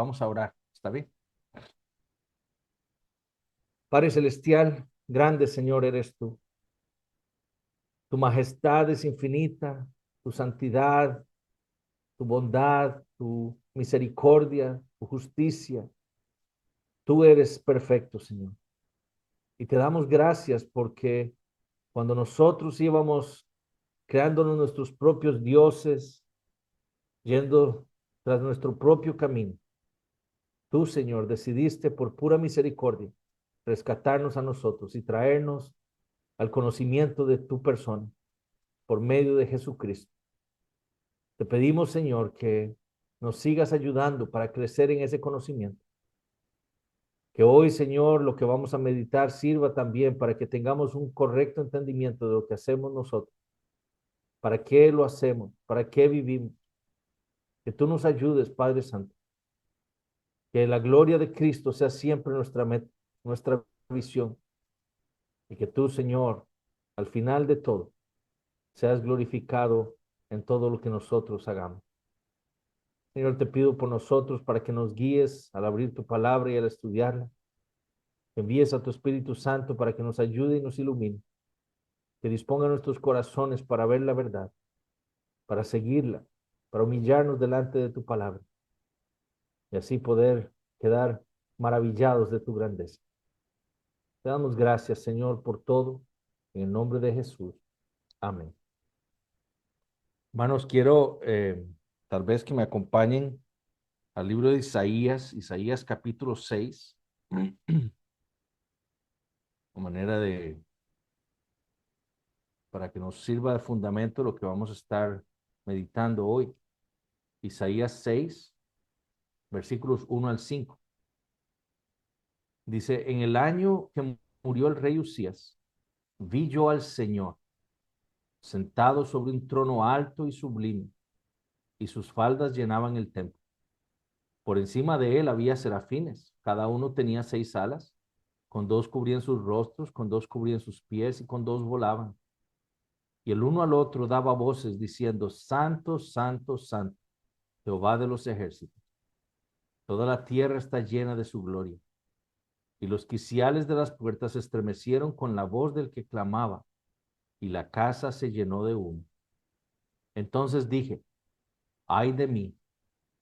Vamos a orar, ¿está bien? Padre Celestial, grande Señor eres tú. Tu majestad es infinita, tu santidad, tu bondad, tu misericordia, tu justicia. Tú eres perfecto, Señor. Y te damos gracias porque cuando nosotros íbamos creándonos nuestros propios dioses, yendo tras nuestro propio camino, tú, Señor, decidiste por pura misericordia rescatarnos a nosotros y traernos al conocimiento de tu persona por medio de Jesucristo. Te pedimos, Señor, que nos sigas ayudando para crecer en ese conocimiento. Que hoy, Señor, lo que vamos a meditar sirva también para que tengamos un correcto entendimiento de lo que hacemos nosotros. ¿Para qué lo hacemos? ¿Para qué vivimos? Que tú nos ayudes, Padre Santo. Que la gloria de Cristo sea siempre nuestra meta, nuestra visión. Y que tú, Señor, al final de todo, seas glorificado en todo lo que nosotros hagamos. Señor, te pido por nosotros para que nos guíes al abrir tu palabra y al estudiarla. Que envíes a tu Espíritu Santo para que nos ayude y nos ilumine. Que disponga nuestros corazones para ver la verdad, para seguirla, para humillarnos delante de tu palabra y así poder quedar maravillados de tu grandeza. Te damos gracias, Señor, por todo. En el nombre de Jesús. Amén. Hermanos, quiero tal vez que me acompañen al libro de Isaías, Isaías capítulo 6, de manera de, para que nos sirva de fundamento lo que vamos a estar meditando hoy. Isaías 6, versículos 1 al 5. Dice, en el año que murió el rey Usías, vi yo al Señor sentado sobre un trono alto y sublime, y sus faldas llenaban el templo. Por encima de él había serafines, cada uno tenía 6 alas, con 2 cubrían sus rostros, con 2 cubrían sus pies y con 2 volaban. Y el uno al otro daba voces diciendo, Santo, Santo, Santo, Jehová de los ejércitos. Toda la tierra está llena de su gloria. Y los quiciales de las puertas se estremecieron con la voz del que clamaba, y la casa se llenó de humo. Entonces dije, ay de mí,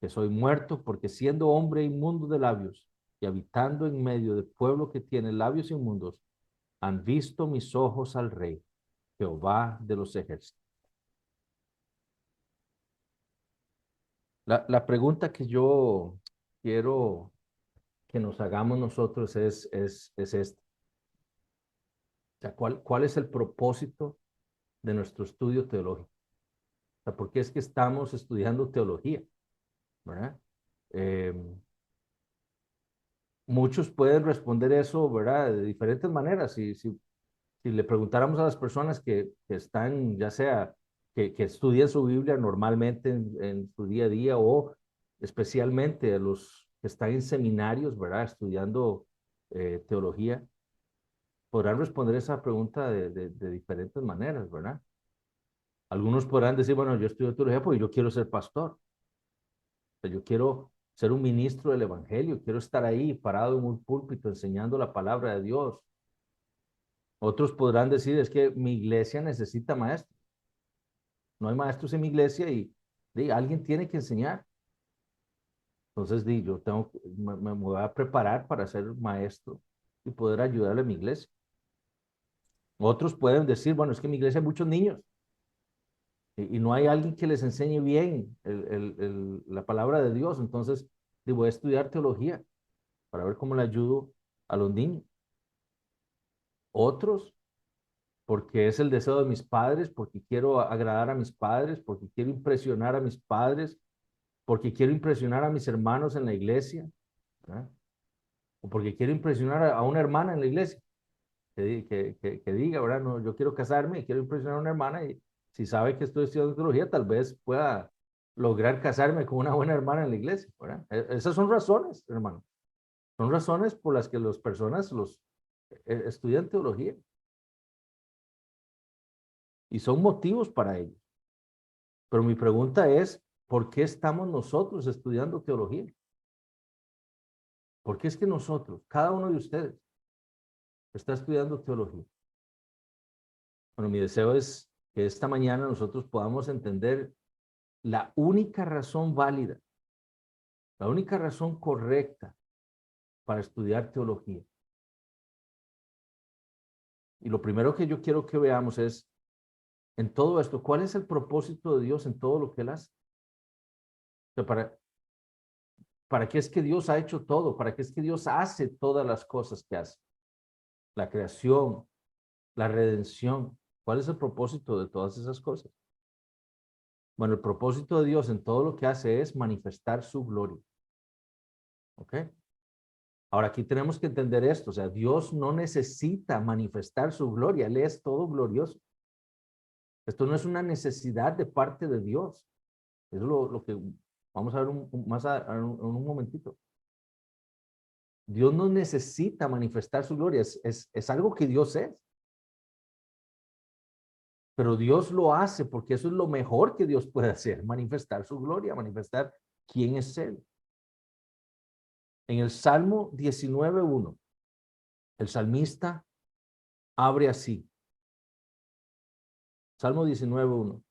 que soy muerto, porque siendo hombre inmundo de labios y habitando en medio de pueblo que tiene labios inmundos, han visto mis ojos al Rey, Jehová de los ejércitos. La pregunta que yo quiero que nos hagamos nosotros es esta. O sea, ¿cuál es el propósito de nuestro estudio teológico? O sea, ¿por qué es que estamos estudiando teología? ¿Verdad? Eh, Muchos pueden responder eso, ¿verdad? De diferentes maneras. Si le preguntáramos a las personas que están, ya sea que estudian su Biblia normalmente en su día a día o especialmente a los que están en seminarios, ¿verdad? Estudiando teología, podrán responder esa pregunta de diferentes maneras, ¿verdad? Algunos podrán decir, bueno, yo estudio teología porque yo quiero ser pastor. O sea, yo quiero ser un ministro del evangelio, quiero estar ahí parado en un púlpito enseñando la palabra de Dios. Otros podrán decir, es que mi iglesia necesita maestros. No hay maestros en mi iglesia y alguien tiene que enseñar. Entonces, yo tengo, me voy a preparar para ser maestro y poder ayudarle a mi iglesia. Otros pueden decir, bueno, es que en mi iglesia hay muchos niños y no hay alguien que les enseñe bien la palabra de Dios. Entonces, voy a estudiar teología para ver cómo le ayudo a los niños. Otros, porque es el deseo de mis padres, porque quiero agradar a mis padres, porque quiero impresionar a mis padres, porque quiero impresionar a mis hermanos en la iglesia, ¿verdad? O porque quiero impresionar a una hermana en la iglesia, que diga, ¿verdad? No, yo quiero casarme y quiero impresionar a una hermana y si sabe que estoy estudiando teología, tal vez pueda lograr casarme con una buena hermana en la iglesia, ¿verdad? Esas son razones, hermano. Son razones por las que las personas estudian teología y son motivos para ello. Pero mi pregunta es, ¿por qué estamos nosotros estudiando teología? Porque es que nosotros, cada uno de ustedes, está estudiando teología. Bueno, mi deseo es que esta mañana nosotros podamos entender la única razón válida, la única razón correcta para estudiar teología. Y lo primero que yo quiero que veamos es, en todo esto, ¿cuál es el propósito de Dios en todo lo que Él hace? O sea, ¿para qué es que Dios ha hecho todo? ¿Para qué es que Dios hace todas las cosas que hace? La creación, la redención. ¿Cuál es el propósito de todas esas cosas? Bueno, el propósito de Dios en todo lo que hace es manifestar su gloria. ¿Ok? Ahora aquí tenemos que entender esto, o sea, Dios no necesita manifestar su gloria, Él es todo glorioso. Esto no es una necesidad de parte de Dios. Eso es lo que vamos a ver en un momentito. Dios no necesita manifestar su gloria, es algo que Dios es. Pero Dios lo hace porque eso es lo mejor que Dios puede hacer, manifestar su gloria, manifestar quién es Él. En el Salmo 19:1, el salmista abre así. Salmo 19:1.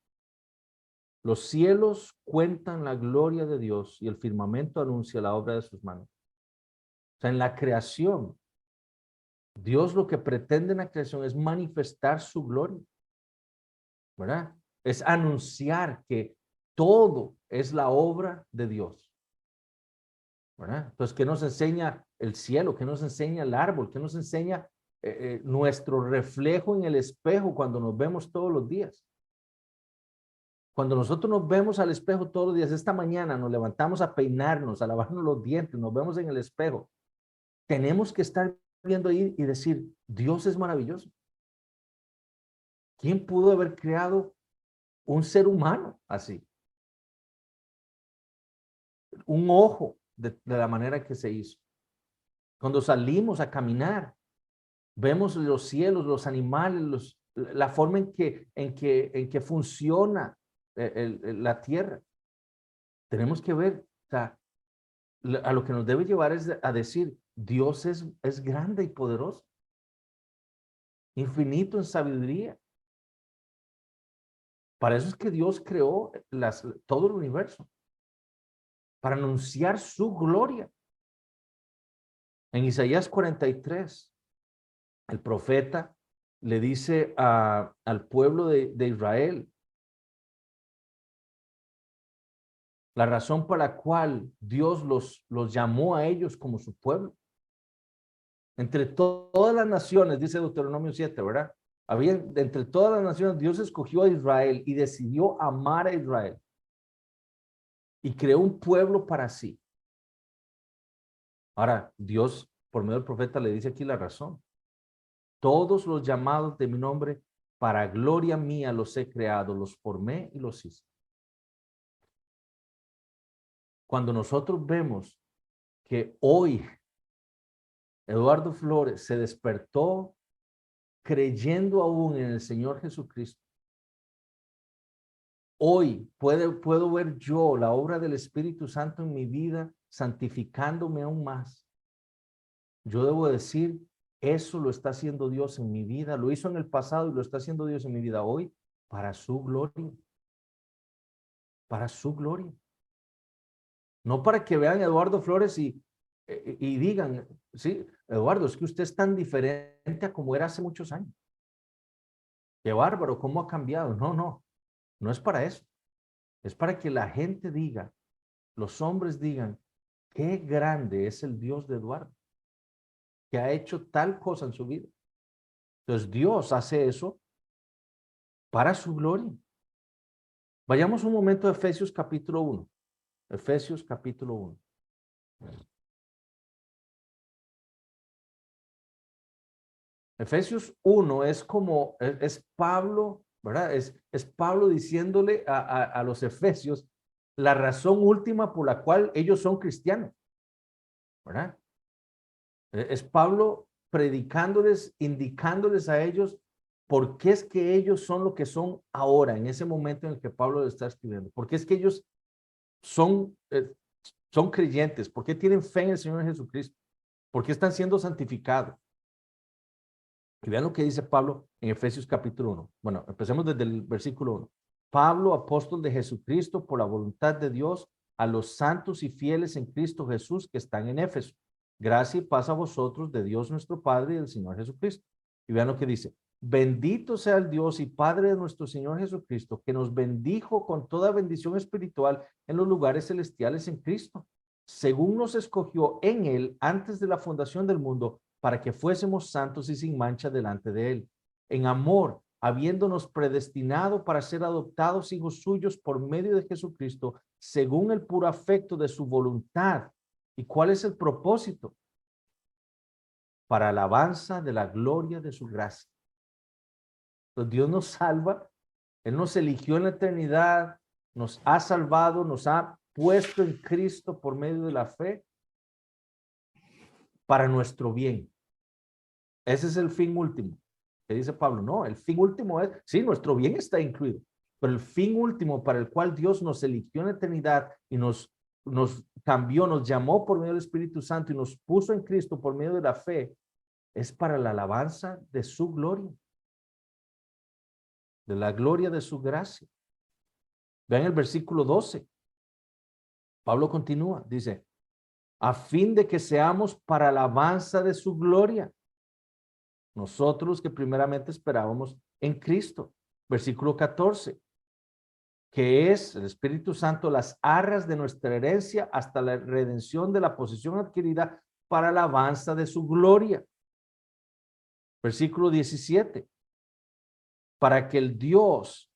Los cielos cuentan la gloria de Dios y el firmamento anuncia la obra de sus manos. O sea, en la creación, Dios lo que pretende en la creación es manifestar su gloria, ¿verdad? Es anunciar que todo es la obra de Dios, ¿verdad? Entonces, ¿qué nos enseña el cielo? ¿Qué nos enseña el árbol? ¿Qué nos enseña nuestro reflejo en el espejo cuando nos vemos todos los días? Cuando nosotros nos vemos al espejo todos los días, esta mañana nos levantamos a peinarnos, a lavarnos los dientes, nos vemos en el espejo, tenemos que estar viendo ahí y decir, Dios es maravilloso. ¿Quién pudo haber creado un ser humano así? Un ojo de la manera que se hizo. Cuando salimos a caminar, vemos los cielos, los animales, la forma en que funciona la tierra. Tenemos que ver, o sea, a lo que nos debe llevar es a decir, Dios es grande y poderoso, infinito en sabiduría. Para eso es que Dios creó todo el universo, para anunciar su gloria. En Isaías 43, el profeta le dice al pueblo de Israel la razón por la cual Dios los llamó a ellos como su pueblo. Entre todas las naciones, dice Deuteronomio 7, ¿verdad? Entre todas las naciones, Dios escogió a Israel y decidió amar a Israel. Y creó un pueblo para sí. Ahora, Dios, por medio del profeta, le dice aquí la razón. Todos los llamados de mi nombre, para gloria mía los he creado, los formé y los hice. Cuando nosotros vemos que hoy Eduardo Flores se despertó creyendo aún en el Señor Jesucristo, hoy puedo ver yo la obra del Espíritu Santo en mi vida, santificándome aún más. Yo debo decir, eso lo está haciendo Dios en mi vida, lo hizo en el pasado y lo está haciendo Dios en mi vida hoy para su gloria. Para su gloria. No para que vean a Eduardo Flores y digan, sí, Eduardo, es que usted es tan diferente a como era hace muchos años. Qué bárbaro, cómo ha cambiado. No es para eso. Es para que la gente diga, los hombres digan, qué grande es el Dios de Eduardo, que ha hecho tal cosa en su vida. Entonces Dios hace eso para su gloria. Vayamos un momento a Efesios capítulo 1. Efesios capítulo 1. Efesios 1 es como, es Pablo, ¿verdad? Es Pablo diciéndole a los efesios la razón última por la cual ellos son cristianos, ¿verdad? Es Pablo predicándoles, indicándoles a ellos por qué es que ellos son lo que son ahora, en ese momento en el que Pablo le está escribiendo. ¿Por qué es que ellos son creyentes? ¿Por qué tienen fe en el Señor Jesucristo? ¿Por qué están siendo santificados? Y vean lo que dice Pablo en Efesios capítulo 1. Bueno, empecemos desde el versículo 1. Pablo, apóstol de Jesucristo, por la voluntad de Dios, a los santos y fieles en Cristo Jesús que están en Éfeso. Gracia y paz a vosotros de Dios nuestro Padre y del Señor Jesucristo. Y vean lo que dice. Bendito sea el Dios y Padre de nuestro Señor Jesucristo, que nos bendijo con toda bendición espiritual en los lugares celestiales en Cristo, según nos escogió en él antes de la fundación del mundo, para que fuésemos santos y sin mancha delante de él. En amor, habiéndonos predestinado para ser adoptados hijos suyos por medio de Jesucristo, según el puro afecto de su voluntad. ¿Y cuál es el propósito? Para alabanza de la gloria de su gracia. Entonces Dios nos salva, Él nos eligió en la eternidad, nos ha salvado, nos ha puesto en Cristo por medio de la fe para nuestro bien. Ese es el fin último. ¿Qué dice Pablo? No, el fin último es, sí, nuestro bien está incluido, pero el fin último para el cual Dios nos eligió en la eternidad y nos cambió, nos llamó por medio del Espíritu Santo y nos puso en Cristo por medio de la fe, es para la alabanza de su gloria, de la gloria de su gracia. Vean el versículo 12. Pablo continúa, dice, a fin de que seamos para alabanza de su gloria. Nosotros que primeramente esperábamos en Cristo. Versículo 14. Que es el Espíritu Santo las arras de nuestra herencia hasta la redención de la posesión adquirida para la alabanza de su gloria. Versículo 17. Para que el Dios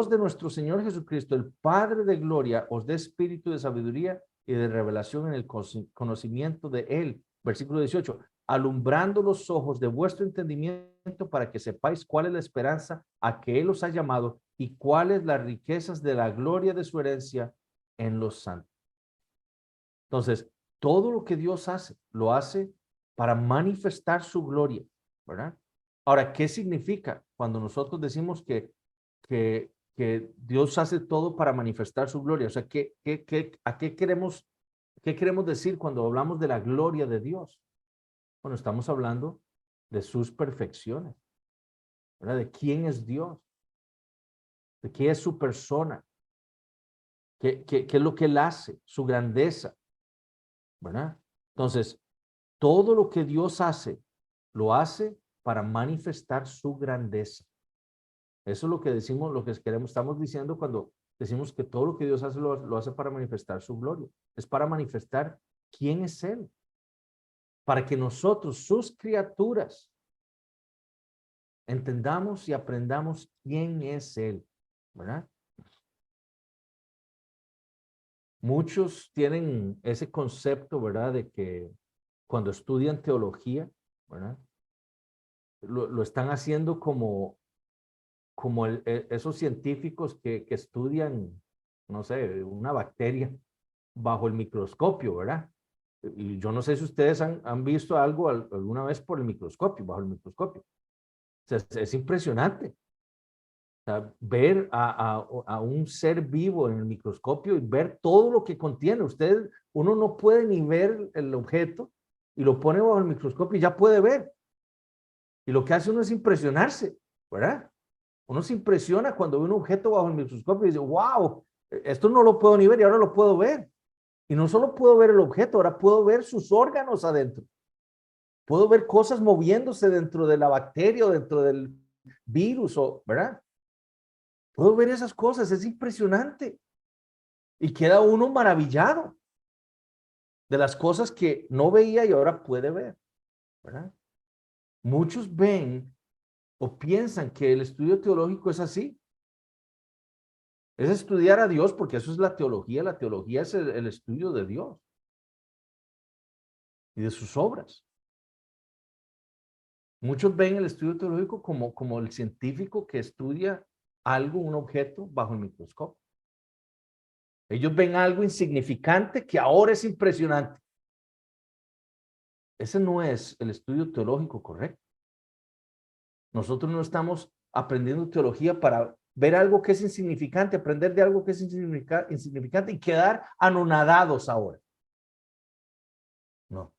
de nuestro Señor Jesucristo, el Padre de gloria, os dé espíritu de sabiduría y de revelación en el conocimiento de él. Versículo 18. Alumbrando los ojos de vuestro entendimiento para que sepáis cuál es la esperanza a que él os ha llamado y cuáles las riquezas de la gloria de su herencia en los santos. Entonces, todo lo que Dios hace, lo hace para manifestar su gloria, ¿verdad? Ahora, ¿qué significa cuando nosotros decimos que Dios hace todo para manifestar su gloria? O sea, qué queremos decir cuando hablamos de la gloria de Dios? Bueno, estamos hablando de sus perfecciones, ¿verdad? De quién es Dios, de qué es su persona, qué es lo que él hace, su grandeza, ¿verdad? Entonces, todo lo que Dios hace, lo hace para manifestar su grandeza. Eso es lo que decimos, lo que queremos, estamos diciendo cuando decimos que todo lo que Dios hace lo hace para manifestar su gloria. Es para manifestar quién es Él. Para que nosotros, sus criaturas, entendamos y aprendamos quién es Él, ¿verdad? Muchos tienen ese concepto, ¿verdad? De que cuando estudian teología, ¿verdad? Lo están haciendo como esos científicos que estudian, no sé, una bacteria bajo el microscopio, ¿verdad? Y yo no sé si ustedes han visto algo alguna vez por el microscopio, bajo el microscopio. O sea, es impresionante. O sea, ver a un ser vivo en el microscopio y ver todo lo que contiene. Uno no puede ni ver el objeto y lo pone bajo el microscopio y ya puede ver. Y lo que hace uno es impresionarse, ¿verdad? Uno se impresiona cuando ve un objeto bajo el microscopio y dice, wow, esto no lo puedo ni ver y ahora lo puedo ver. Y no solo puedo ver el objeto, ahora puedo ver sus órganos adentro. Puedo ver cosas moviéndose dentro de la bacteria o dentro del virus, ¿verdad? Puedo ver esas cosas, es impresionante. Y queda uno maravillado de las cosas que no veía y ahora puede ver, ¿verdad? Muchos ven o piensan que el estudio teológico es así. Es estudiar a Dios porque eso es la teología. La teología es el estudio de Dios y de sus obras. Muchos ven el estudio teológico como el científico que estudia algo, un objeto, bajo el microscopio. Ellos ven algo insignificante que ahora es impresionante. Ese no es el estudio teológico correcto. Nosotros no estamos aprendiendo teología para ver algo que es insignificante, aprender de algo que es insignificante y quedar anonadados ahora. No.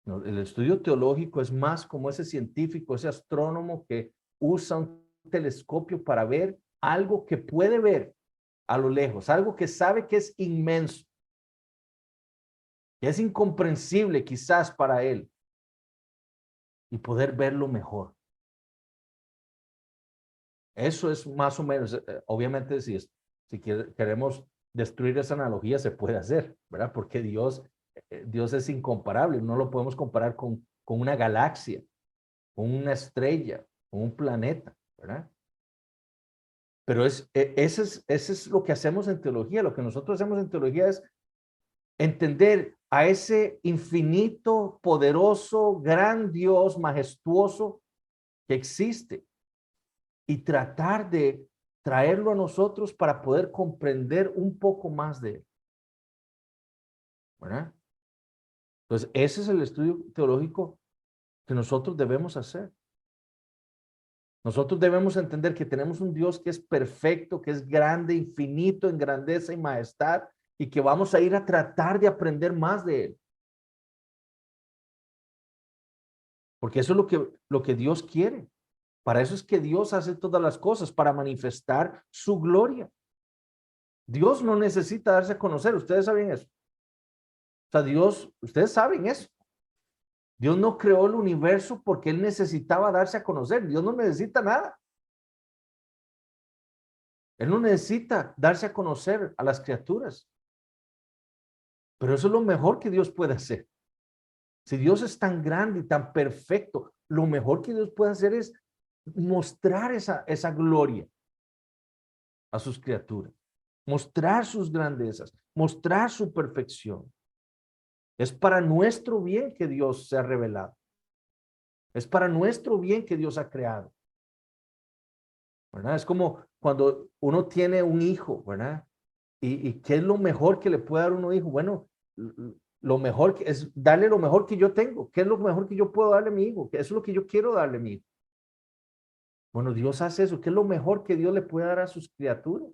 No, el estudio teológico es más como ese científico, ese astrónomo que usa un telescopio para ver algo que puede ver a lo lejos, algo que sabe que es inmenso, que es incomprensible quizás para él, y poder verlo mejor. Eso es más o menos, obviamente si queremos destruir esa analogía se puede hacer, ¿verdad? Porque Dios es incomparable, no lo podemos comparar con una galaxia, con una estrella, con un planeta, ¿verdad? Pero ese es lo que hacemos en teología. Lo que nosotros hacemos en teología es entender a ese infinito, poderoso, gran Dios, majestuoso que existe y tratar de traerlo a nosotros para poder comprender un poco más de él, ¿verdad? Entonces, ese es el estudio teológico que nosotros debemos hacer. Nosotros debemos entender que tenemos un Dios que es perfecto, que es grande, infinito en grandeza y majestad, y que vamos a ir a tratar de aprender más de él. Porque eso es lo que Dios quiere. Para eso es que Dios hace todas las cosas, para manifestar su gloria. Dios no necesita darse a conocer, ustedes saben eso. O sea, ustedes saben eso. Dios no creó el universo porque Él necesitaba darse a conocer. Dios no necesita nada. Él no necesita darse a conocer a las criaturas. Pero eso es lo mejor que Dios puede hacer. Si Dios es tan grande y tan perfecto, lo mejor que Dios puede hacer es mostrar esa gloria a sus criaturas, mostrar sus grandezas, mostrar su perfección. Es para nuestro bien que Dios se ha revelado. Es para nuestro bien que Dios ha creado. ¿Verdad? Es como cuando uno tiene un hijo, ¿verdad? ¿Y qué es lo mejor que le puede dar uno hijo? Bueno, lo mejor es darle lo mejor que yo tengo. ¿Qué es lo mejor que yo puedo darle a mi hijo? Eso es lo que yo quiero darle a mi hijo. Bueno, Dios hace eso. ¿Qué es lo mejor que Dios le puede dar a sus criaturas?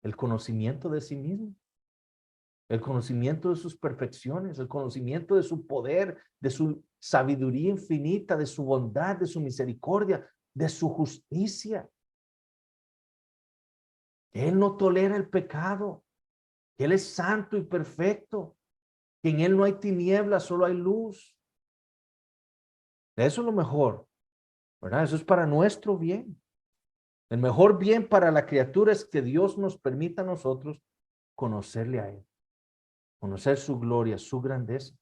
El conocimiento de sí mismo, el conocimiento de sus perfecciones, el conocimiento de su poder, de su sabiduría infinita, de su bondad, de su misericordia, de su justicia. Él no tolera el pecado. Él es santo y perfecto. Que en Él no hay tinieblas, solo hay luz. Eso es lo mejor, ¿verdad? Eso es para nuestro bien. El mejor bien para la criatura es que Dios nos permita a nosotros conocerle a Él, conocer su gloria, su grandeza.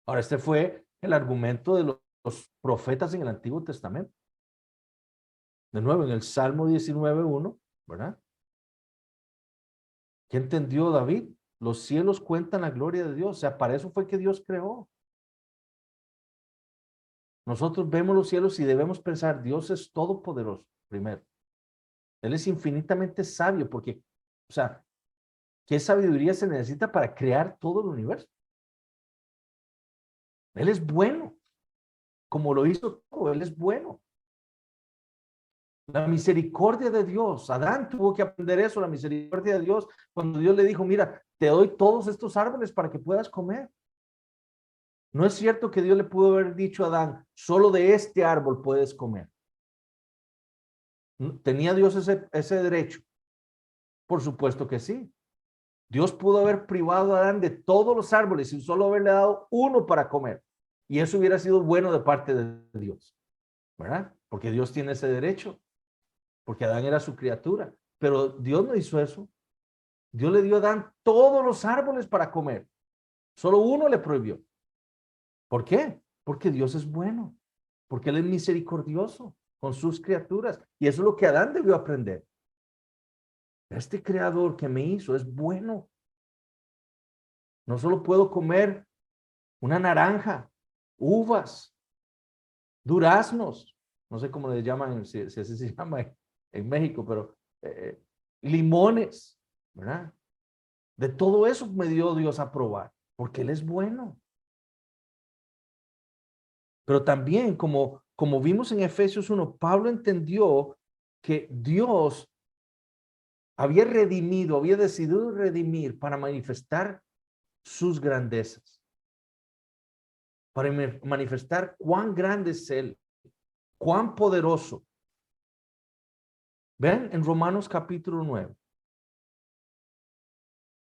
Ahora, este fue el argumento de los profetas en el Antiguo Testamento. De nuevo, en el Salmo 19:1, ¿verdad? ¿Qué entendió David? Los cielos cuentan la gloria de Dios. O sea, para eso fue que Dios creó. Nosotros vemos los cielos y debemos pensar, Dios es todopoderoso, primero. Él es infinitamente sabio porque, o sea, ¿qué sabiduría se necesita para crear todo el universo? Él es bueno, como lo hizo todo, Él es bueno. La misericordia de Dios, Adán tuvo que aprender eso, la misericordia de Dios, cuando Dios le dijo, mira, te doy todos estos árboles para que puedas comer. No es cierto que Dios le pudo haber dicho a Adán, solo de este árbol puedes comer. ¿Tenía Dios ese derecho? Por supuesto que sí. Dios pudo haber privado a Adán de todos los árboles y solo haberle dado uno para comer. Y eso hubiera sido bueno de parte de Dios, ¿verdad? Porque Dios tiene ese derecho, porque Adán era su criatura. Pero Dios no hizo eso. Dios le dio a Adán todos los árboles para comer. Solo uno le prohibió. ¿Por qué? Porque Dios es bueno, porque Él es misericordioso con sus criaturas. Y eso es lo que Adán debió aprender. Este creador que me hizo es bueno. No solo puedo comer una naranja, uvas, duraznos, no sé cómo le llaman, si así se llama en México, pero limones, ¿verdad? De todo eso me dio Dios a probar, porque Él es bueno. Pero también, como vimos en Efesios 1, Pablo entendió que Dios había redimido, había decidido redimir para manifestar sus grandezas. para manifestar cuán grande es Él, cuán poderoso. Vean en Romanos capítulo 9.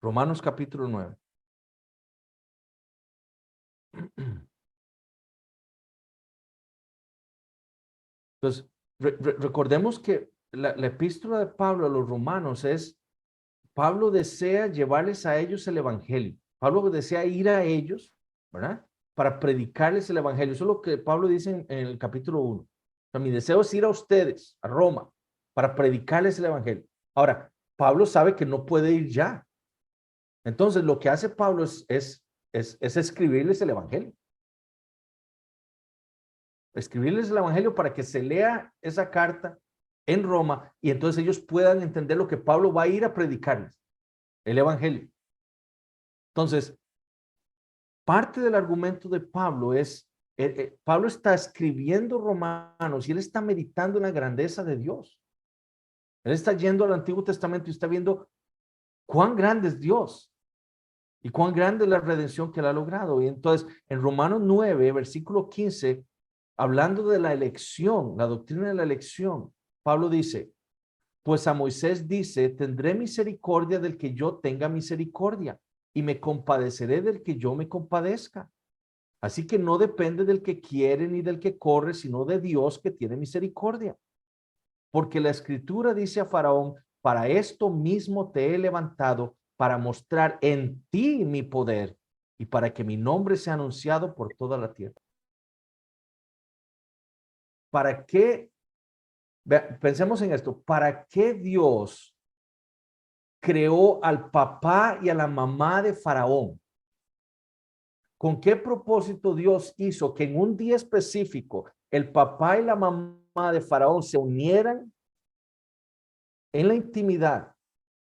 Romanos capítulo 9. Entonces, recordemos que la epístola de Pablo a los romanos es, Pablo desea llevarles a ellos el evangelio. Pablo desea ir a ellos, ¿verdad? Para predicarles el evangelio. Eso es lo que Pablo dice en el capítulo 1. O sea, mi deseo es ir a ustedes, a Roma, para predicarles el evangelio. Ahora, Pablo sabe que no puede ir ya. Entonces, lo que hace Pablo es escribirles el evangelio. Escribirles el evangelio para que se lea esa carta en Roma y entonces ellos puedan entender lo que Pablo va a ir a predicarles, el evangelio. Entonces, parte del argumento de Pablo es, Pablo está escribiendo Romanos y él está meditando en la grandeza de Dios. Él está yendo al Antiguo Testamento y está viendo cuán grande es Dios y cuán grande es la redención que él ha logrado. Y entonces, en Romanos 9, versículo 15, hablando de la elección, la doctrina de la elección, Pablo dice, pues a Moisés dice, tendré misericordia del que yo tenga misericordia y me compadeceré del que yo me compadezca. Así que no depende del que quiere ni del que corre, sino de Dios que tiene misericordia. Porque la escritura dice a Faraón, para esto mismo te he levantado, para mostrar en ti mi poder y para que mi nombre sea anunciado por toda la tierra. ¿Para qué? Pensemos en esto. ¿Para qué Dios creó al papá y a la mamá de Faraón? ¿Con qué propósito Dios hizo que en un día específico el papá y la mamá de Faraón se unieran en la intimidad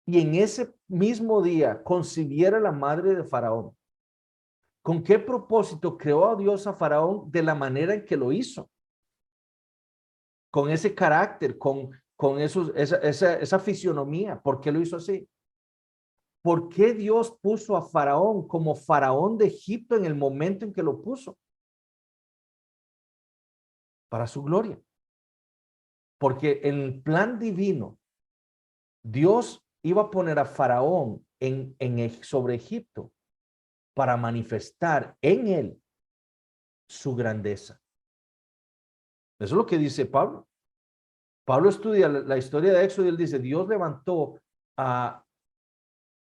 y en ese mismo día concibiera la madre de Faraón? ¿Con qué propósito creó a Dios a Faraón de la manera en que lo hizo? Con ese carácter, con esa fisionomía. ¿Por qué lo hizo así? ¿Por qué Dios puso a Faraón como faraón de Egipto en el momento en que lo puso? Para su gloria. Porque en el plan divino, Dios iba a poner a Faraón sobre Egipto para manifestar en él su grandeza. Eso es lo que dice Pablo. Pablo estudia la historia de Éxodo y él dice, Dios levantó a,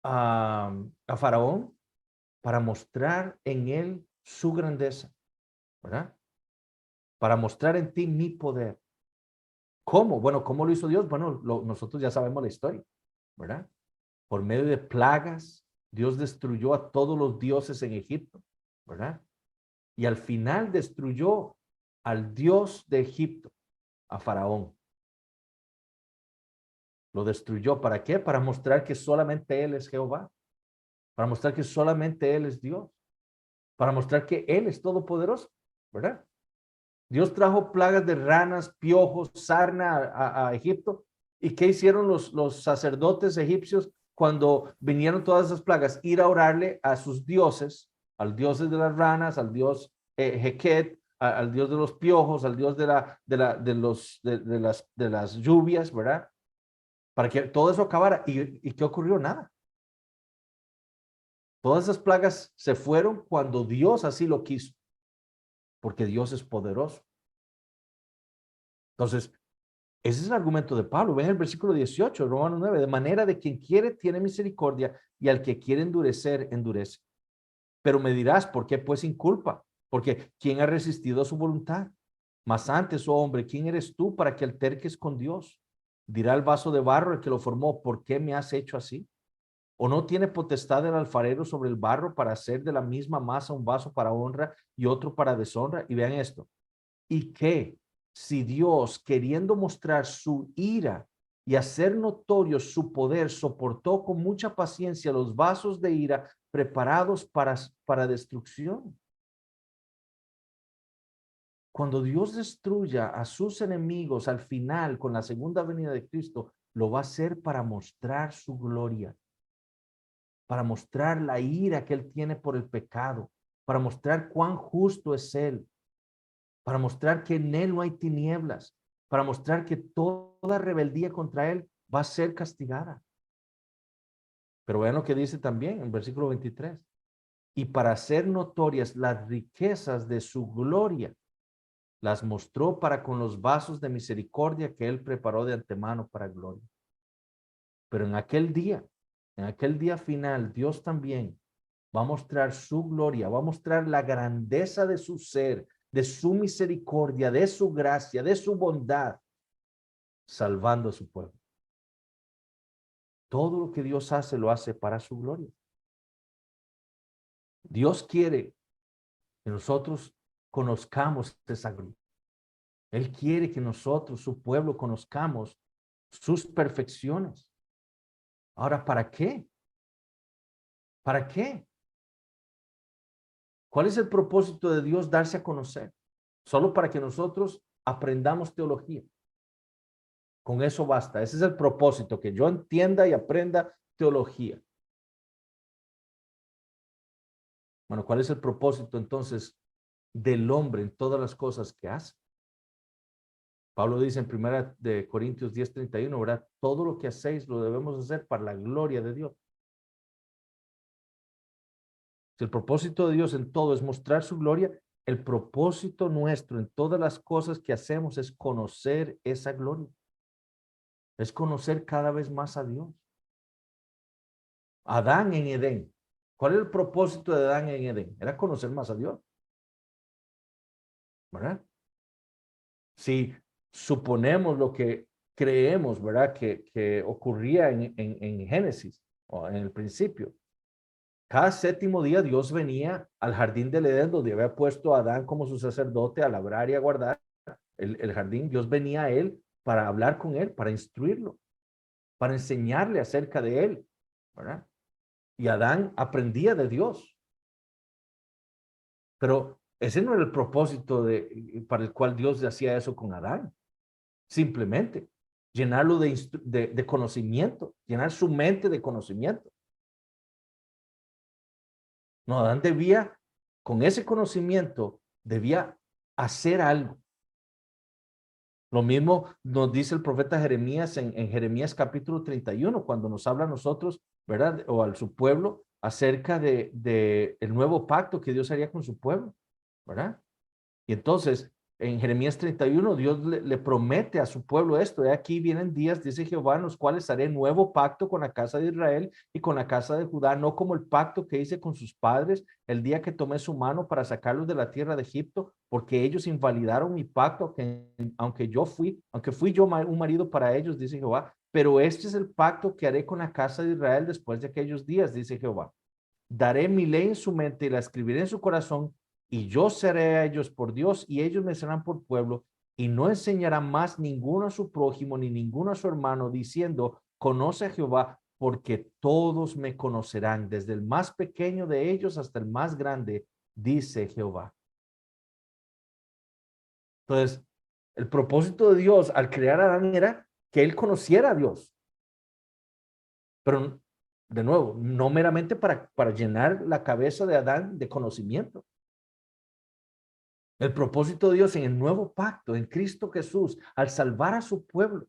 a Faraón para mostrar en él su grandeza, ¿verdad? Para mostrar en ti mi poder. ¿Cómo? Bueno, ¿cómo lo hizo Dios? Bueno, nosotros ya sabemos la historia, ¿verdad? Por medio de plagas, Dios destruyó a todos los dioses en Egipto, ¿verdad? Y al final destruyó al Dios de Egipto, a Faraón. Lo destruyó. ¿Para qué? Para mostrar que solamente Él es Jehová. Para mostrar que solamente Él es Dios. Para mostrar que Él es todopoderoso, ¿verdad? Dios trajo plagas de ranas, piojos, sarna a Egipto. ¿Y qué hicieron los sacerdotes egipcios cuando vinieron todas esas plagas? Ir a orarle a sus dioses, al dios de las ranas, al dios Heket, al dios de los piojos, al dios de las lluvias, ¿verdad? Para que todo eso acabara. ¿Y qué ocurrió? Nada. Todas esas plagas se fueron cuando Dios así lo quiso, porque Dios es poderoso. Entonces, ese es el argumento de Pablo. Ven el versículo 18, Romanos 9, de manera de quien quiere tiene misericordia y al que quiere endurecer, endurece. Pero me dirás, ¿por qué pues sin culpa? Porque ¿quién ha resistido a su voluntad? Mas antes, oh hombre, ¿quién eres tú para que alterques con Dios? Dirá el vaso de barro el que lo formó, ¿por qué me has hecho así? ¿O no tiene potestad el alfarero sobre el barro para hacer de la misma masa un vaso para honra y otro para deshonra? Y vean esto. ¿Y qué? Si Dios, queriendo mostrar su ira y hacer notorio su poder, soportó con mucha paciencia los vasos de ira preparados para destrucción. Cuando Dios destruya a sus enemigos al final con la segunda venida de Cristo, lo va a hacer para mostrar su gloria, para mostrar la ira que Él tiene por el pecado, para mostrar cuán justo es Él, para mostrar que en Él no hay tinieblas, para mostrar que toda rebeldía contra Él va a ser castigada. Pero vean lo que dice también en versículo 23. Y para hacer notorias las riquezas de su gloria, las mostró para con los vasos de misericordia que Él preparó de antemano para gloria. Pero en aquel día final, Dios también va a mostrar su gloria, va a mostrar la grandeza de su ser, de su misericordia, de su gracia, de su bondad, salvando a su pueblo. Todo lo que Dios hace, lo hace para su gloria. Dios quiere que nosotros conozcamos esa gloria. Él quiere que nosotros, su pueblo, conozcamos sus perfecciones. Ahora, ¿para qué? ¿Para qué? ¿Cuál es el propósito de Dios darse a conocer? Solo para que nosotros aprendamos teología. Con eso basta. Ese es el propósito, que yo entienda y aprenda teología. Bueno, ¿cuál es el propósito entonces del hombre en todas las cosas que hace? Pablo dice en 1 Corintios 10:31, ¿verdad? Todo lo que hacéis lo debemos hacer para la gloria de Dios. Si el propósito de Dios en todo es mostrar su gloria, el propósito nuestro en todas las cosas que hacemos es conocer esa gloria. Es conocer cada vez más a Dios. Adán en Edén. ¿Cuál es el propósito de Adán en Edén? Era conocer más a Dios. ¿Verdad? Si suponemos lo que creemos, ¿verdad? Que ocurría en Génesis, o en el principio. Cada séptimo día Dios venía al jardín del Edén, donde había puesto a Adán como su sacerdote a labrar y a guardar el jardín. Dios venía a él para hablar con él, para instruirlo, para enseñarle acerca de él, ¿verdad? Y Adán aprendía de Dios. Pero ese no era el propósito para el cual Dios hacía eso con Adán. Simplemente llenarlo de conocimiento, llenar su mente de conocimiento. No, Adán debía, con ese conocimiento, debía hacer algo. Lo mismo nos dice el profeta Jeremías en Jeremías capítulo 31, cuando nos habla a nosotros, ¿verdad? O a su pueblo, acerca de el nuevo pacto que Dios haría con su pueblo, ¿verdad? Y entonces, en Jeremías 31, Dios le promete a su pueblo esto. De aquí vienen días, dice Jehová, en los cuales haré nuevo pacto con la casa de Israel y con la casa de Judá, no como el pacto que hice con sus padres el día que tomé su mano para sacarlos de la tierra de Egipto, porque ellos invalidaron mi pacto, aunque fui yo un marido para ellos, dice Jehová. Pero este es el pacto que haré con la casa de Israel después de aquellos días, dice Jehová. Daré mi ley en su mente y la escribiré en su corazón, y yo seré a ellos por Dios, y ellos me serán por pueblo, y no enseñará más ninguno a su prójimo, ni ninguno a su hermano, diciendo, conoce a Jehová, porque todos me conocerán, desde el más pequeño de ellos hasta el más grande, dice Jehová. Entonces, el propósito de Dios al crear a Adán era que él conociera a Dios. Pero, de nuevo, no meramente para llenar la cabeza de Adán de conocimiento. El propósito de Dios en el nuevo pacto, en Cristo Jesús, al salvar a su pueblo,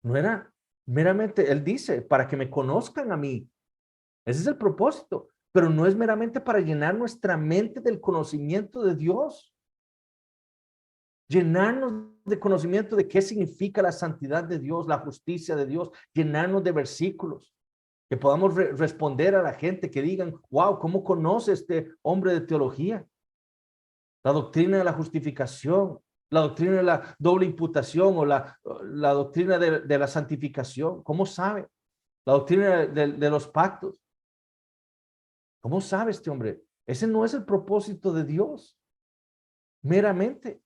no era meramente, Él dice, para que me conozcan a mí. Ese es el propósito, pero no es meramente para llenar nuestra mente del conocimiento de Dios. Llenarnos de conocimiento de qué significa la santidad de Dios, la justicia de Dios, llenarnos de versículos, que podamos responder a la gente, que digan, wow, ¿cómo conoce este hombre de teología? La doctrina de la justificación, la doctrina de la doble imputación o la doctrina de la santificación. ¿Cómo sabe? La doctrina de los pactos. ¿Cómo sabe este hombre? Ese no es el propósito de Dios. Meramente.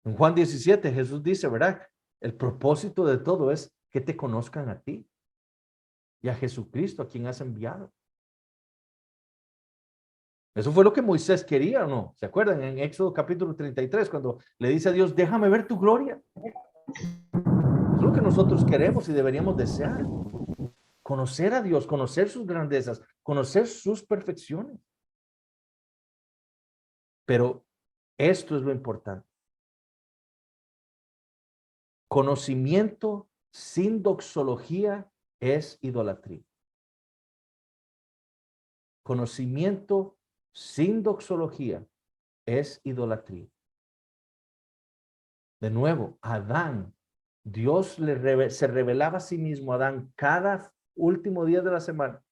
En Juan 17, Jesús dice, ¿verdad? El propósito de todo es que te conozcan a ti y a Jesucristo, a quien has enviado. Eso fue lo que Moisés quería, ¿o no? ¿Se acuerdan? En Éxodo capítulo 33, cuando le dice a Dios, déjame ver tu gloria. Es lo que nosotros queremos y deberíamos desear. conocer a Dios, conocer sus grandezas, conocer sus perfecciones. Pero esto es lo importante. Conocimiento sin doxología es idolatría. Conocimiento sin doxología es idolatría. De nuevo, Adán, Dios se revelaba a sí mismo a Adán cada último día de la semana,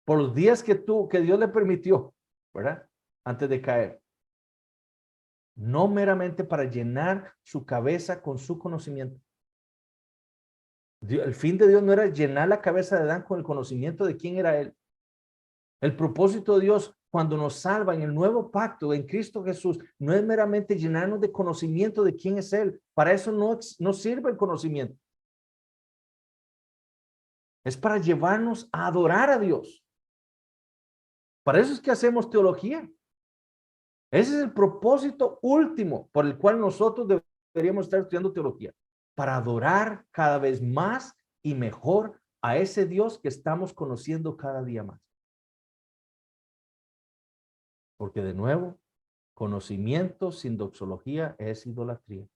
por los días que Dios le permitió, ¿verdad? Antes de caer. No meramente para llenar su cabeza con su conocimiento. El fin de Dios no era llenar la cabeza de Adán con el conocimiento de quién era él. El propósito de Dios cuando nos salva en el nuevo pacto en Cristo Jesús no es meramente llenarnos de conocimiento de quién es Él. Para eso no sirve el conocimiento. Es para llevarnos a adorar a Dios. Para eso es que hacemos teología. Ese es el propósito último por el cual nosotros deberíamos estar estudiando teología. Para adorar cada vez más y mejor a ese Dios que estamos conociendo cada día más. Porque de nuevo, conocimiento sin doxología es idolatría.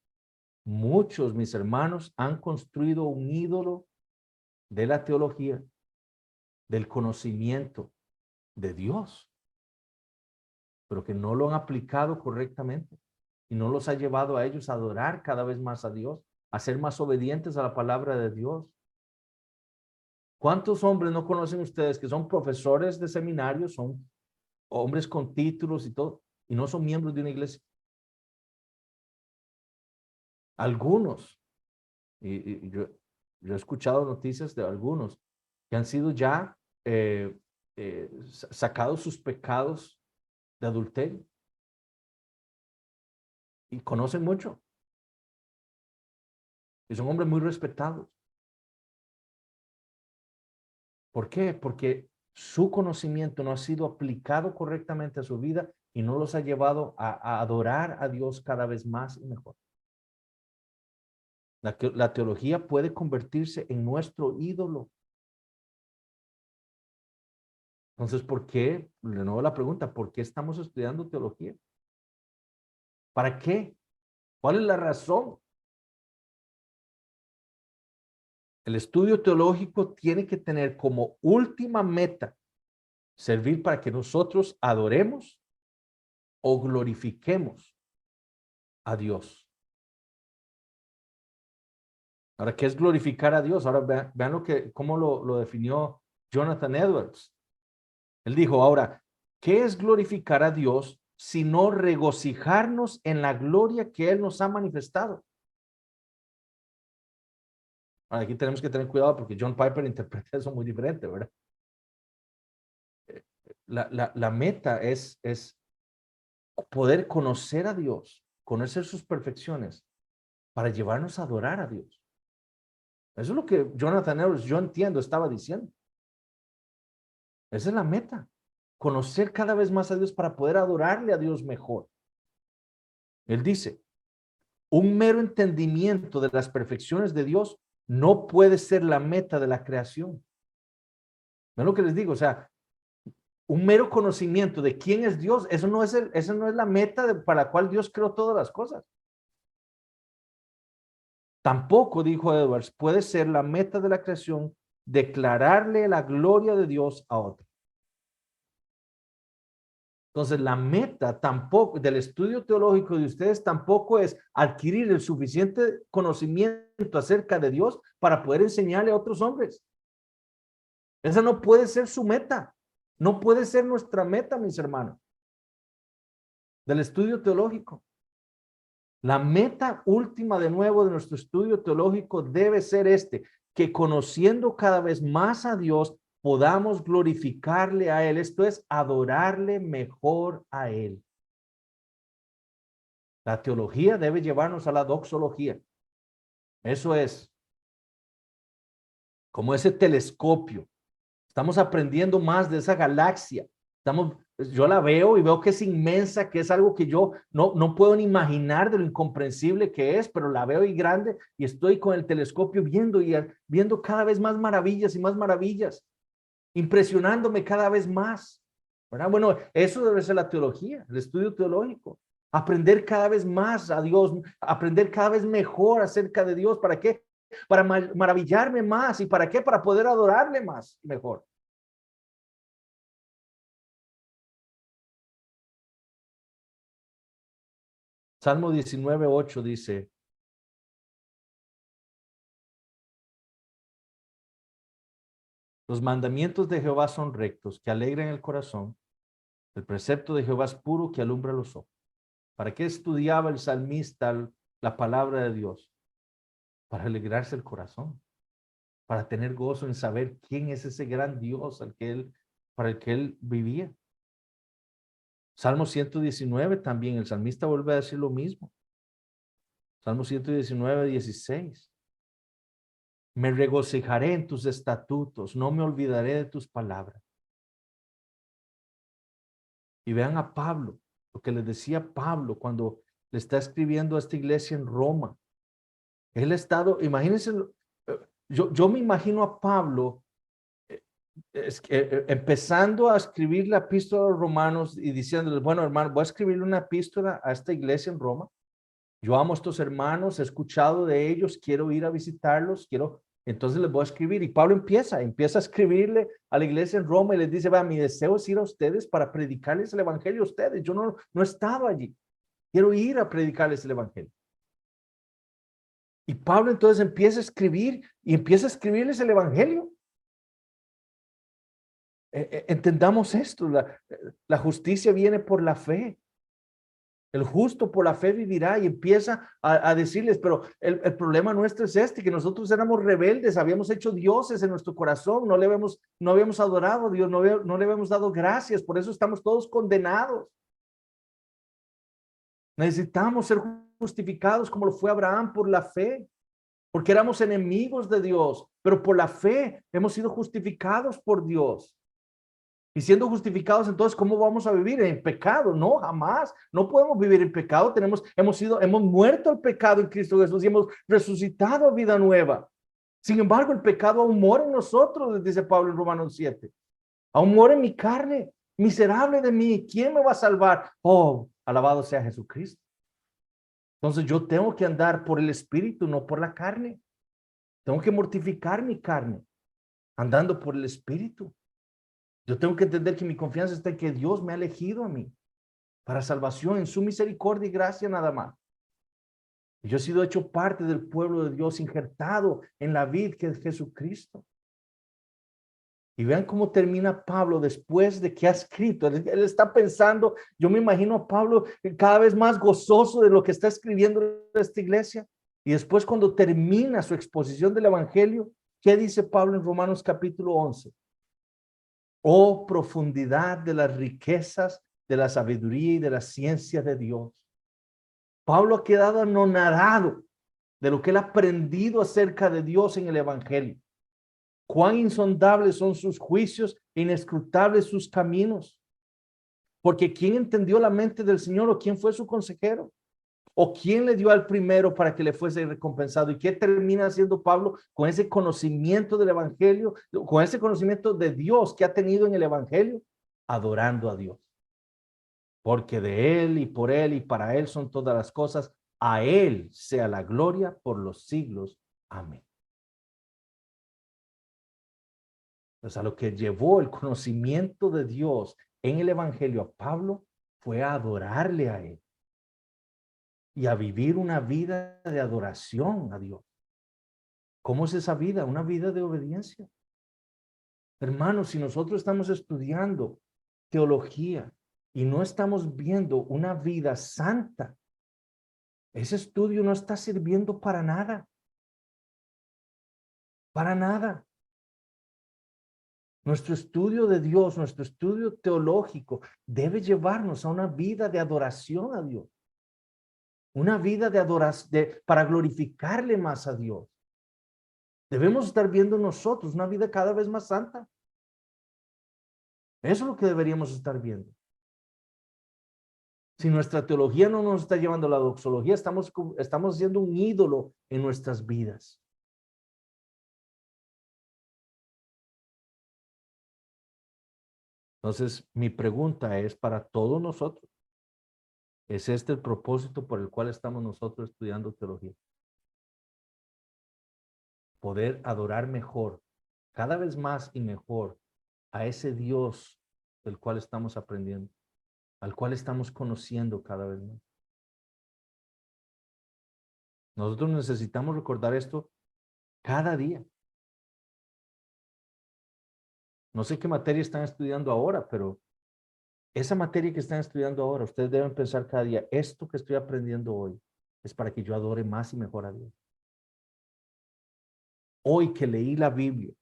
Muchos, mis hermanos, han construido un ídolo de la teología, del conocimiento de Dios, pero que no lo han aplicado correctamente y no los ha llevado a ellos a adorar cada vez más a Dios, a ser más obedientes a la palabra de Dios. ¿Cuántos hombres no conocen ustedes que son profesores de seminarios, son hombres con títulos y todo, y no son miembros de una iglesia? Algunos, y yo he escuchado noticias de algunos que han sido ya sacados sus pecados de adulterio y conocen mucho y son hombres muy respetados. ¿Por qué? Porque su conocimiento no ha sido aplicado correctamente a su vida y no los ha llevado a adorar a Dios cada vez más y mejor. La teología puede convertirse en nuestro ídolo. Entonces, ¿por qué? De nuevo la pregunta, ¿por qué estamos estudiando teología? ¿Para qué? ¿Cuál es la razón? El estudio teológico tiene que tener como última meta servir para que nosotros adoremos o glorifiquemos a Dios. Ahora, ¿qué es glorificar a Dios? Ahora vean cómo lo definió Jonathan Edwards. Él dijo, ahora, ¿qué es glorificar a Dios sino regocijarnos en la gloria que Él nos ha manifestado? Ahora, aquí tenemos que tener cuidado porque John Piper interpreta eso muy diferente, ¿verdad? La meta es poder conocer a Dios, conocer sus perfecciones, para llevarnos a adorar a Dios. Eso es lo que Jonathan Edwards, yo entiendo, estaba diciendo. Esa es la meta. Conocer cada vez más a Dios para poder adorarle a Dios mejor. Él dice, un mero entendimiento de las perfecciones de Dios no puede ser la meta de la creación. ¿Ven lo que les digo? O sea, un mero conocimiento de quién es Dios, eso no es la meta para la cual Dios creó todas las cosas. Tampoco, dijo Edwards, puede ser la meta de la creación declararle la gloria de Dios a otro. Entonces, la meta tampoco del estudio teológico de ustedes tampoco es adquirir el suficiente conocimiento acerca de Dios para poder enseñarle a otros hombres. Esa no puede ser su meta. No puede ser nuestra meta, mis hermanos, del estudio teológico. La meta última de nuevo de nuestro estudio teológico debe ser que conociendo cada vez más a Dios, podamos glorificarle a Él. Esto es adorarle mejor a Él. La teología debe llevarnos a la doxología. Eso es como ese telescopio. Estamos aprendiendo más de esa galaxia. Estamos Yo la veo y veo que es inmensa, que es algo que yo no puedo ni imaginar de lo incomprensible que es, pero la veo y grande y estoy con el telescopio viendo y viendo cada vez más maravillas, impresionándome cada vez más, ¿verdad? Bueno, eso debe ser la teología, el estudio teológico. Aprender cada vez más a Dios, aprender cada vez mejor acerca de Dios. ¿Para qué? Para maravillarme más. ¿Y para qué? Para poder adorarle más y mejor. Salmo 19:8 dice: los mandamientos de Jehová son rectos, que alegran el corazón. El precepto de Jehová es puro, que alumbra los ojos. ¿Para qué estudiaba el salmista la palabra de Dios? Para alegrarse el corazón, para tener gozo en saber quién es ese gran Dios para el que él vivía. Salmo 119 también, el salmista vuelve a decir lo mismo. Salmo 119:16. Me regocijaré en tus estatutos, no me olvidaré de tus palabras. Y vean a Pablo, lo que le decía Pablo cuando le está escribiendo a esta iglesia en Roma. Él ha estado, imagínense, yo me imagino a Pablo empezando a escribir la epístola a los romanos y diciéndoles, bueno, hermano, voy a escribirle una epístola a esta iglesia en Roma. Yo amo a estos hermanos, he escuchado de ellos, quiero ir a visitarlos, entonces les voy a escribir. Y Pablo empieza a escribirle a la iglesia en Roma y les dice, va, mi deseo es ir a ustedes para predicarles el evangelio a ustedes. Yo no he estado allí. Quiero ir a predicarles el evangelio. Y Pablo entonces empieza a escribir y empieza a escribirles el evangelio. Entendamos esto, la justicia viene por la fe. El justo por la fe vivirá, y empieza a decirles, pero el problema nuestro es este, que nosotros éramos rebeldes, habíamos hecho dioses en nuestro corazón, no habíamos adorado a Dios, no le habíamos dado gracias, por eso estamos todos condenados. Necesitamos ser justificados como lo fue Abraham por la fe, porque éramos enemigos de Dios, pero por la fe hemos sido justificados por Dios. Y siendo justificados, entonces, ¿cómo vamos a vivir? En pecado. No, jamás. No podemos vivir en pecado. Hemos muerto al pecado en Cristo Jesús y hemos resucitado a vida nueva. Sin embargo, el pecado aún mora en nosotros, dice Pablo en Romanos 7. Aún mora en mi carne. Miserable de mí. ¿Quién me va a salvar? Oh, alabado sea Jesucristo. Entonces yo tengo que andar por el Espíritu, no por la carne. Tengo que mortificar mi carne, andando por el Espíritu. Yo tengo que entender que mi confianza está en que Dios me ha elegido a mí para salvación, en su misericordia y gracia nada más. Yo he sido hecho parte del pueblo de Dios, injertado en la vid que es Jesucristo. Y vean cómo termina Pablo después de que ha escrito. Él está pensando, yo me imagino a Pablo cada vez más gozoso de lo que está escribiendo esta iglesia. Y después, cuando termina su exposición del evangelio, ¿qué dice Pablo en Romanos capítulo 11? Oh, profundidad de las riquezas, de la sabiduría y de la ciencia de Dios. Pablo ha quedado anonadado de lo que él ha aprendido acerca de Dios en el evangelio. Cuán insondables son sus juicios, inescrutables sus caminos. Porque ¿quién entendió la mente del Señor, o quién fue su consejero? ¿O quién le dio al primero para que le fuese recompensado? ¿Y qué termina haciendo Pablo con ese conocimiento del evangelio, con ese conocimiento de Dios que ha tenido en el evangelio? Adorando a Dios. Porque de él y por él y para él son todas las cosas. A él sea la gloria por los siglos. Amén. O sea, lo que llevó el conocimiento de Dios en el evangelio a Pablo fue a adorarle a él y a vivir una vida de adoración a Dios. ¿Cómo es esa vida? Una vida de obediencia. Hermanos, si nosotros estamos estudiando teología y no estamos viendo una vida santa, ese estudio no está sirviendo para nada. Para nada. Nuestro estudio de Dios, nuestro estudio teológico debe llevarnos a una vida de adoración a Dios. Una vida de adoración, para glorificarle más a Dios. Debemos estar viendo nosotros una vida cada vez más santa. Eso es lo que deberíamos estar viendo. Si nuestra teología no nos está llevando a la doxología, estamos haciendo un ídolo en nuestras vidas. Entonces, mi pregunta es para todos nosotros. ¿Es este el propósito por el cual estamos nosotros estudiando teología? Poder adorar mejor, cada vez más y mejor, a ese Dios del cual estamos aprendiendo, al cual estamos conociendo cada vez más. Nosotros necesitamos recordar esto cada día. No sé qué materia están estudiando ahora, pero esa materia que están estudiando ahora, ustedes deben pensar cada día, esto que estoy aprendiendo hoy es para que yo adore más y mejor a Dios. Hoy que leí la Biblia,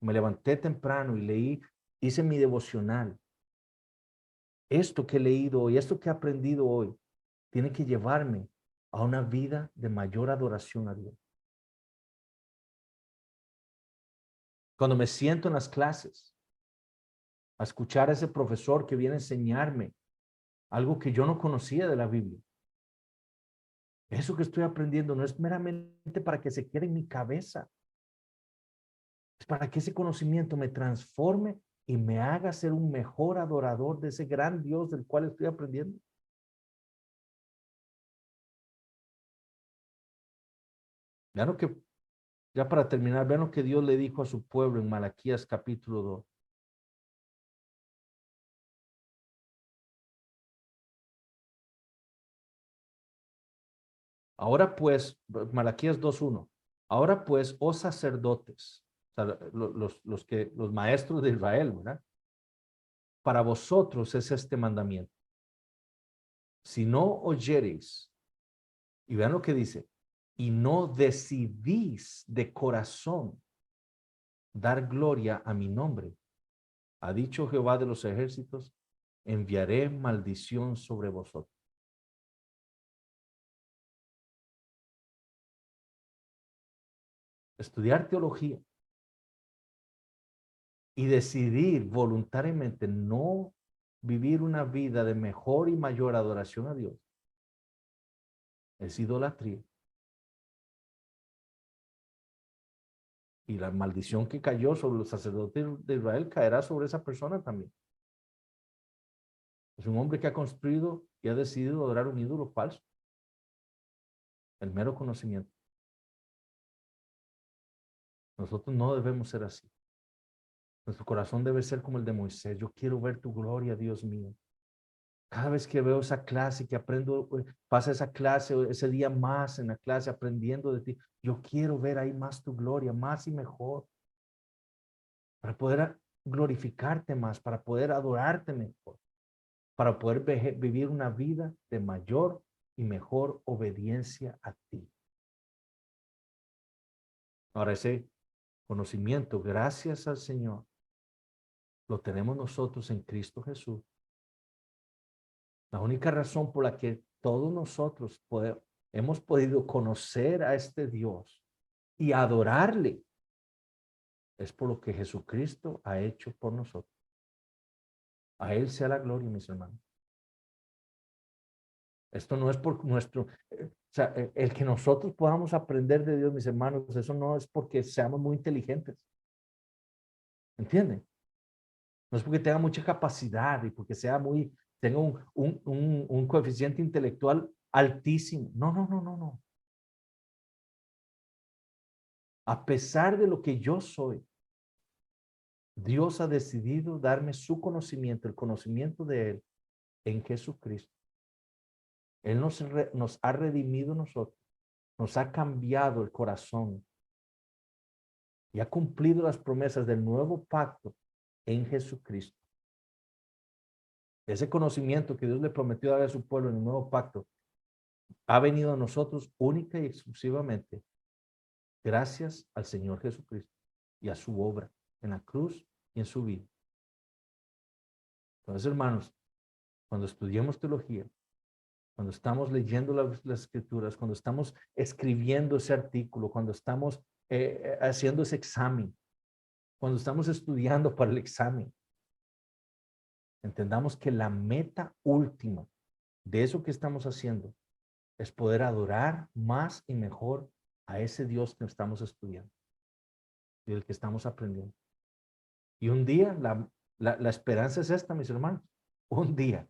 me levanté temprano y hice mi devocional. Esto que he leído hoy, esto que he aprendido hoy, tiene que llevarme a una vida de mayor adoración a Dios. Cuando me siento en las clases, a escuchar a ese profesor que viene a enseñarme algo que yo no conocía de la Biblia. Eso que estoy aprendiendo no es meramente para que se quede en mi cabeza. Es para que ese conocimiento me transforme y me haga ser un mejor adorador de ese gran Dios del cual estoy aprendiendo. Vean lo que, ya para terminar, vean lo que Dios le dijo a su pueblo en Malaquías capítulo 2. Ahora pues, Malaquías 2:1. Ahora pues, oh sacerdotes, o sea, los maestros de Israel, ¿verdad? Para vosotros es este mandamiento. Si no oyereis, y vean lo que dice, y no decidís de corazón dar gloria a mi nombre, ha dicho Jehová de los ejércitos, enviaré maldición sobre vosotros. Estudiar teología y decidir voluntariamente no vivir una vida de mejor y mayor adoración a Dios es idolatría. Y la maldición que cayó sobre los sacerdotes de Israel caerá sobre esa persona también. Es un hombre que ha construido y ha decidido adorar un ídolo falso. El mero conocimiento. Nosotros no debemos ser así. Nuestro corazón debe ser como el de Moisés. Yo quiero ver tu gloria, Dios mío. Cada vez que veo esa clase, que aprendo, pasa esa clase, ese día más en la clase aprendiendo de ti, yo quiero ver ahí más tu gloria, más y mejor, para poder glorificarte más, para poder adorarte mejor, para poder vivir una vida de mayor y mejor obediencia a ti. Ahora ese conocimiento, gracias al Señor, lo tenemos nosotros en Cristo Jesús. La única razón por la que todos nosotros hemos podido conocer a este Dios y adorarle es por lo que Jesucristo ha hecho por nosotros. A Él sea la gloria, mis hermanos. Esto no es por o sea, el que nosotros podamos aprender de Dios, mis hermanos, eso no es porque seamos muy inteligentes. ¿Entienden? No es porque tenga mucha capacidad y porque tenga un coeficiente intelectual altísimo. No, no, no, no, no. A pesar de lo que yo soy, Dios ha decidido darme su conocimiento, el conocimiento de Él en Jesucristo. Él nos ha redimido nosotros, nos ha cambiado el corazón y ha cumplido las promesas del nuevo pacto en Jesucristo. Ese conocimiento que Dios le prometió dar a su pueblo en el nuevo pacto ha venido a nosotros única y exclusivamente gracias al Señor Jesucristo y a su obra en la cruz y en su vida. Entonces, hermanos, cuando estudiamos teología, cuando estamos leyendo las escrituras, cuando estamos escribiendo ese artículo, cuando estamos haciendo ese examen, cuando estamos estudiando para el examen, entendamos que la meta última de eso que estamos haciendo es poder adorar más y mejor a ese Dios que estamos estudiando y del que estamos aprendiendo. Y un día, la esperanza es esta, mis hermanos. Un día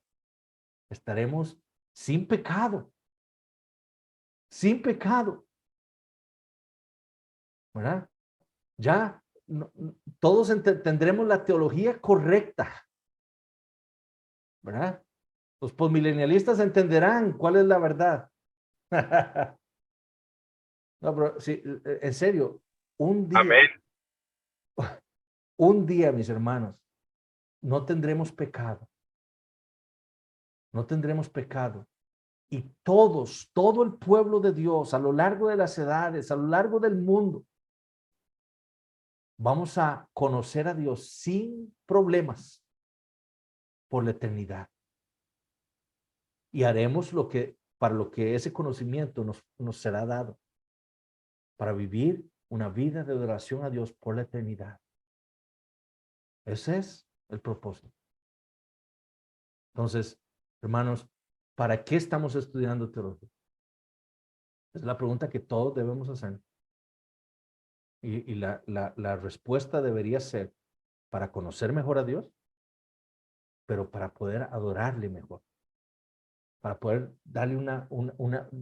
estaremos sin pecado, ¿verdad? Ya todos tendremos la teología correcta, ¿verdad? Los postmilenialistas entenderán cuál es la verdad. No, pero sí, en serio, un día, Amén. un día, mis hermanos, no tendremos pecado. No tendremos pecado. Y todos, todo el pueblo de Dios, a lo largo de las edades, a lo largo del mundo, vamos a conocer a Dios sin problemas por la eternidad. Y haremos para lo que ese conocimiento nos será dado, para vivir una vida de adoración a Dios por la eternidad. Ese es el propósito. Entonces, hermanos, ¿para qué estamos estudiando teología? Es la pregunta que todos debemos hacer. Y la respuesta debería ser para conocer mejor a Dios, pero para poder adorarle mejor, para poder darle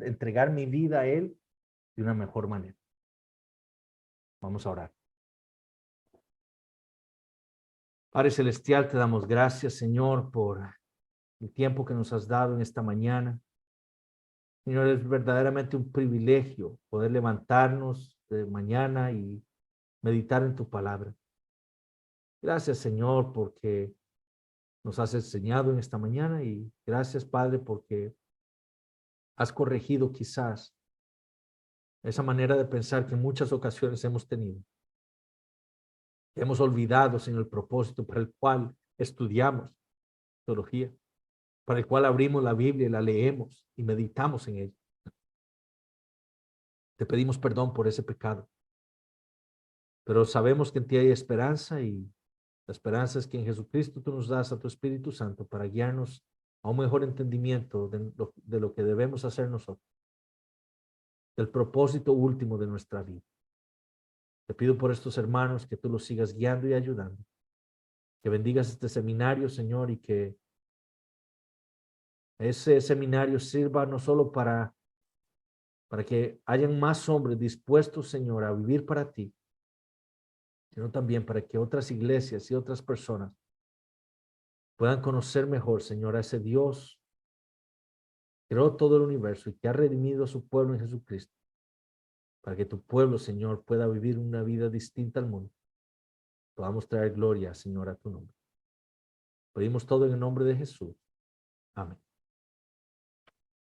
entregar mi vida a Él de una mejor manera. Vamos a orar. Padre Celestial, te damos gracias, Señor, por el tiempo que nos has dado en esta mañana. Señor, es verdaderamente un privilegio poder levantarnos de mañana y meditar en tu palabra. Gracias, Señor, porque nos has enseñado en esta mañana y gracias, Padre, porque has corregido quizás esa manera de pensar que en muchas ocasiones hemos tenido. Hemos olvidado, Señor, el propósito para el cual estudiamos teología, para el cual abrimos la Biblia y la leemos y meditamos en ella. Te pedimos perdón por ese pecado, pero sabemos que en ti hay esperanza y la esperanza es que en Jesucristo tú nos das a tu Espíritu Santo para guiarnos a un mejor entendimiento de lo que debemos hacer nosotros, del propósito último de nuestra vida. Te pido por estos hermanos que tú los sigas guiando y ayudando, que bendigas este seminario, Señor, y que ese seminario sirva no solo para que hayan más hombres dispuestos, Señor, a vivir para ti, sino también para que otras iglesias y otras personas puedan conocer mejor, Señor, a ese Dios que creó todo el universo y que ha redimido a su pueblo en Jesucristo, para que tu pueblo, Señor, pueda vivir una vida distinta al mundo. Podamos traer gloria, Señor, a tu nombre. Pedimos todo en el nombre de Jesús. Amén.